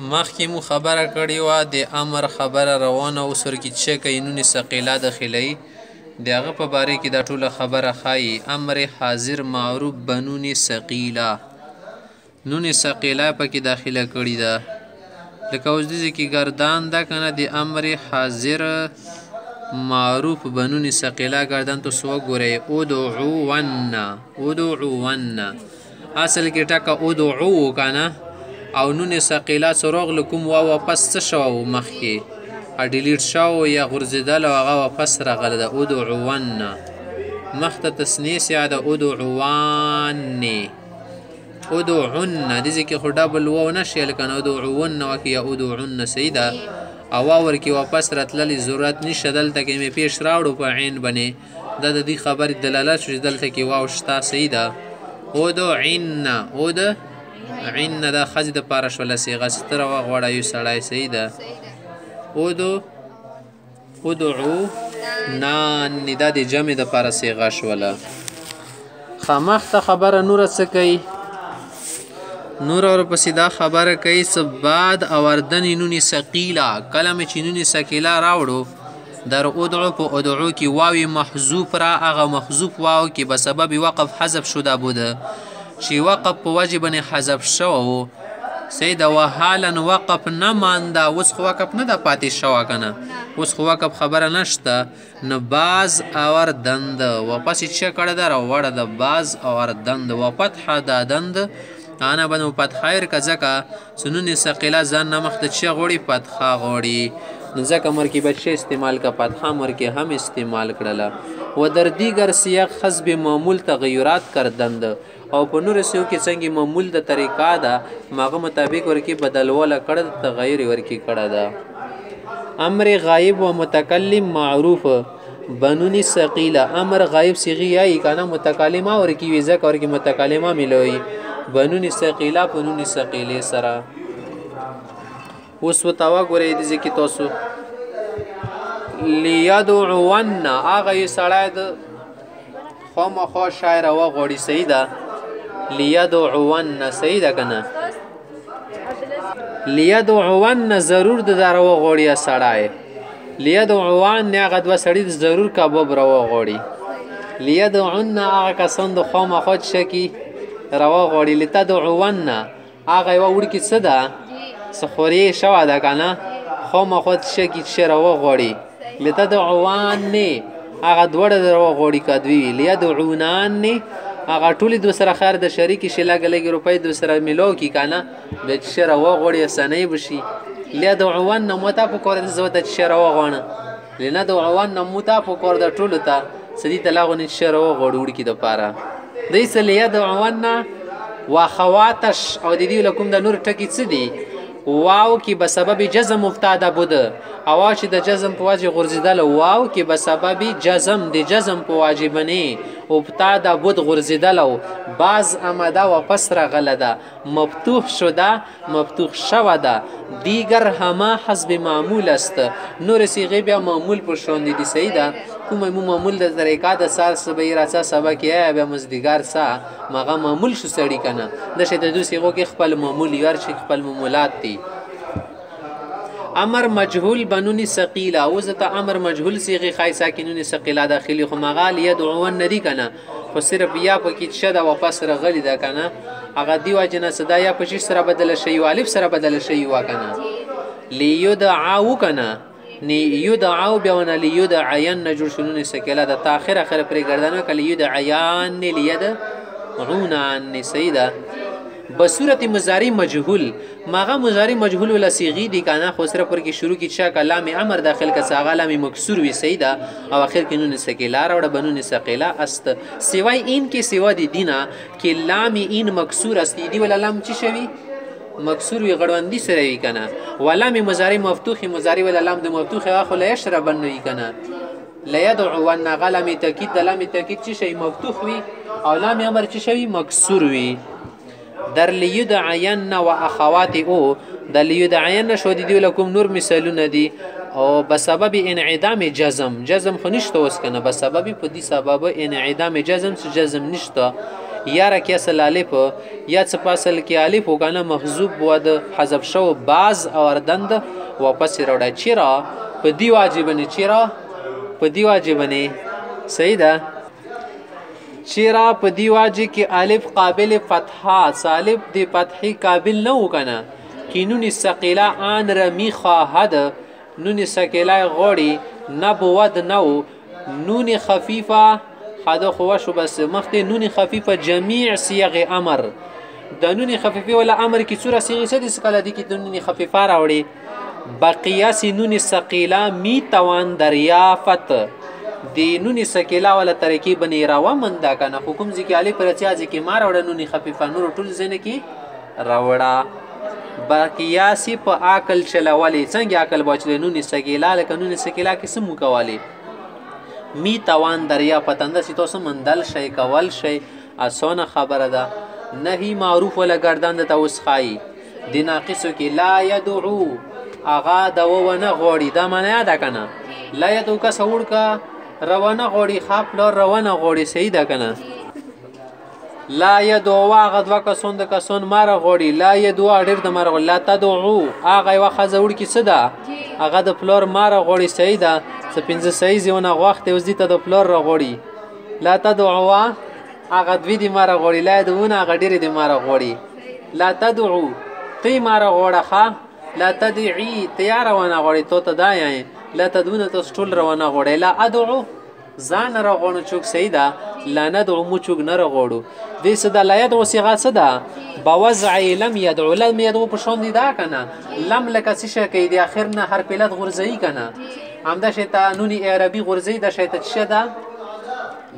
مخکې مو خبره کړې وه د امر خبره روانه اوس ورکې چې کوي نون ثقیله داخلوي د هغه په باره کې دا ټوله خبره ښایي امر حاضر معروف بنون ثقیله نون ثقیله پکې داخله کړې ده لکه اوس دې کې ګردان ده که نه د امر حاضر معروف بنون ثقیله ګردان ته سو ګورئ ادعون اصل کې ټکه ادعو که نه او نون ثقیله څراغ له کوم واو واپس څه شوه مخکې ډیلیټ شوه یا غورځېدل او هغه واپس راغله ده ادعون مخته تثنیې سیه ده ادعوانې ادعون دې ځای کې خو ډبل واو نه شي لکه ادعون وکې یا ادعون صحیح ده او واو ورکې واپس راتللی ضرورت نشته دلته کې مې پیش راوړو په عین بنې دا د دې خبرې دلالت شو چې دلته کې واو شته صحیح ده عین دا ښځې دپاره شوله صیغه ستره وغواړه یو سړی صحیح ده ادعونانې دا د جمع دپاره صیغه شوله ښه مخته خبره نوره څه کوي نور ورپسې دا خبره کوي څه بعد اوردن نون ثقیله کله مې چې نون ثقیله راوړو در ادعو په ادعو کې واوی محذوف را هغه محذوف واو کې به سبب وقف حذف شده بوده چې وقف په وجه باندې حذف شوه و سیده وحالا وقف نه مانده اوس خو وقف نه ده پاتې شوه که نه اوس خو وقف خبره نشته نه باز اوردند واپس یې څه کړې ده راوړه ده باز اوردند و فتحه دا دند انا بنو فتحه که ځکه سنون ثقیله ځان نه مخته څه غواړي فتحه غواړي نو ځکه مرکبه څه استعمال که فتحه مرکب هم استعمال کړله و در دیگر سیاق حسب معمول تغیرات کردند او په نور سیو کې څنګه معمول د طریقه ده ماغه مطابق ورکی بدلوله کړه تغیر ورکی کړه ده امر غایب و متکلم معروف بنون ثقیله امر غایب صیغه یای کنه متکلمه ورکی وی ځکه ورکی متکلمه ملوي بنون ثقیله بنون ثقیله سره اوس وتاوا ګورئ دې کې تاسو لیدعون هغه یې سړی د خامخا شاعر وغواړي صحیح ده لیدعون صحیح ده که نه لیدعون ضرور د دا راوغواړي سړی لیدعون هغه دوه سړي د ضرور کباب راوغواړي لیدعون هغه کسان د خامخا څه کې راوغواړي لتدعون هغه یوه وړکې څه ده څه خورې شوه ده که نه خامخا څه کې څه راوغواړي لتدعوانې هغه دواړه د راوغواړي که دوی وي لیدعونانې هغه ټولې دو سره خیر د شریکې شي لږه لږې روپۍ دو سره میلاو کړي که نه بیا چې څه راوغواړي اسانۍ به شي لیدعون مو ته پکار ده زه ورته چې څه راوغواړه لندعون مو ته پکار ده ټولو ته څه دي ته لاغونې چې څه راوغواړي وړکي دپاره دی څه لیدعون واخواتش او د دې له کوم د نور ټکي څه دي واو کې به سبب جزم مفتاده بوده او چې د جزم په واجب غورځیدل واو کې به سبب جزم د جزم په واجبنی مفتاده بود غورځیدل او باز آمده و پس راغله ده مفتوح شده مفتوح شوه ده دیگر همه حسب معمول است نور صیغې بیا معمول پر شاندې دي صحیح ده کومه مو معمول د طریقه د سال صبح راڅه سبا کې بیا مزدګار سا مغه معمول شو سړی کنه د شه د دوه صيغو کې خپل معمول یار شي خپل معمولات دي امر مجهول بنون ثقيله او زته امر مجهول صيغه خای ساکنون ثقيله داخلي خو مغال يدعون ندي کنه خو صرف بیا پکې شده واپس رغلی ده کنه هغه دی واجنه صدا یا په سره بدل شي او الف سره بدل شي وا کنه ليدعو کنه نی یدعو بیاونه لیدعین جوړ شنون ثقيله ده تاخر اخر پرې ګردانه کلی یدعیان لیدعون عن سیده بصورت مضارع مجهول ماغه مضارع مجهول ولا صيغه دي کنه خو سره پر کې شروع کی چا کلام امر داخل کا ساغه لام مکسور وی سیده او اخر کې نون ثقيله راوړه بنون ثقيله است سوای ان کې سوا دي دینه کې لام ان مکسور است دی ولا لام چی شوی مکسور وی غړوندی سره وی کنه ولام مضارع مفتوح مضارع ولا لام د مفتوح اخو لا يشربن وی کنه لا يدعو ان غلام تاکید د لام تاکید چی شی مفتوح وی او لام امر چی شوی مکسور وی در لیدعین و اخوات او در لیدعین شو دی لکم نور مثالونه دي او بسبب انعدام جزم خو نشته اوس کنه بسبب په دې سبب انعدام جزم چې جزم نشته یا را کې اصل الف یا څه پاسل کې الف وکنه محذوب و د حذف شو باز او اردند واپس راوړه چیرې په دی واجبنه چیرې په دی واجبنه صحیح ده چیرې په دی واجب کې الف قابل فتحه صالب دی فتحي قابل نه وکنه کینون ثقيله ان رمی خواهد نون ثقيله غوړي نبود نو نون خفيفه خدا خو شو بس مخته نون خفيفه جميع صيغ امر د نون خفيفه ولا امر کی صوره صيغه څه د سکاله دي کی نون خفيفه راوړي بقياس نون ثقيله می توان دریافت دی نون ثقيله ولا ترکیب نه راو مندا کنه حکم ذکی علی پر اتیاز کی ما راوړه نون خفيفه نور ټول زنه کی راوړه بقیاسی په عقل چلوالی څنګه عقل بچل نون ثقيله لکه نون ثقيله کې سمو کوالی می توان دریا پتنده سی تاسو مندل شي کول شي اسونه خبره ده نهي معروف ولا گردان ته وسخای د ناقصو کې لا يدعو اغا د ونه غوړي دا معنی ده کنه لا يدعو کا سوړ کا روانه غوړي خاپ لور روانه غوړي صحیح ده کنه لا يدعو اغا دوا کسون د کسون مار غوړي لا يدعو ډیر د مار غوړي لا تدعو اغا یو خزوړ کې صدا اغا د فلور مار غوړي صحیح ده څه پنځه صحیح زونه وخت وزدي ته د فلور غوړي لا تدعو اغا دوی دی مار غوړي لا دونه اغا ډیر دی مار غوړي لا تدعو تی مار غوړه لا تدعي تیار ونه غوړي تو ته دای لا تدونه تو ټول روانه غوړي لا ادعو ځان را غوڼو چوک صحیح ده لا ندعو مو چوک نه غوړو دې صدا لا يدعو صيغه صدا بوضع لم يدعو لم يدعو په شون دي دا کنه لم لک څه کوي د اخر نه هر پلت غرزي کنه همدا شیطان نونی عربي غرزي د شیطان شدا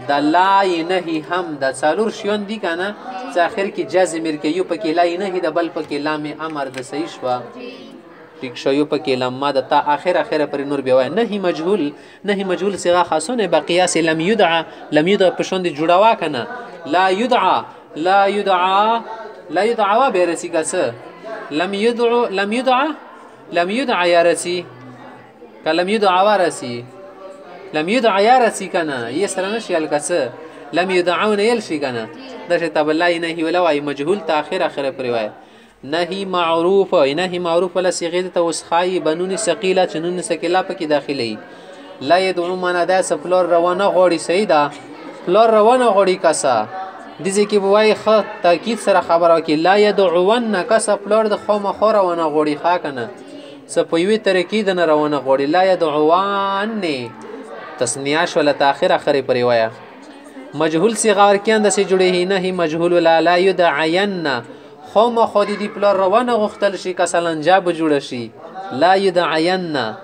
د لا نهي هم د څلور شون دي کنه چې اخر کې جزم کې یو پکې لا نهي د بل پکې لام امر د صحیح شوا ټیک شو یو پکې لما د تا اخر پر نور بیا نهي مجهول صيغه خاصونه بقياس لم يدعى په شون دي جوړوا کنه لا يدعى برسي کسه لم يدعى يا رسي کلم يدعى ورسي لم يدعى يا رسي کنه یې سره نشي الکسه لم يدعون يلشي کنه د شی تب الله نهي ولا واي مجهول تاخير اخر پر وای نهي معروف ولا صيغه ته وسخای بنون ثقيله چنون ثقيله پکې داخلي لا يدعو معنا ده سفلور روانه غوړي سیدا فلور روانه غوړي کسا دځ کې بوای خ تاکید سره خبره کې لا يدعون کسا فلور د خو مخ روانه غوړي خا کنه سپوي ترکید نه روانه غوړي لا يدعوان تسنیاش ولا تاخير اخر پر وای مجهول صيغه ورکیان د سي جوړي نه هي مجهول ولا لا يدعين خو خودی دی پلار روانه غختل شي کسلنجا به جوړ شي لا يدعين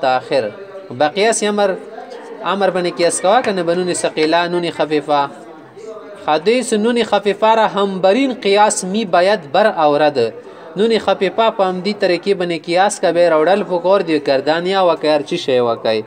تاخر بقياس امر بني کیس کوا کنه بنون ثقيله نون خفيفه حدیث نون خفيفه را همبرین قیاس می باید بر اورد نون خفيفه په هم دي ترکیب بني قیاس کا به راوړل فقور دی گردانیا وکړ چی شی وکای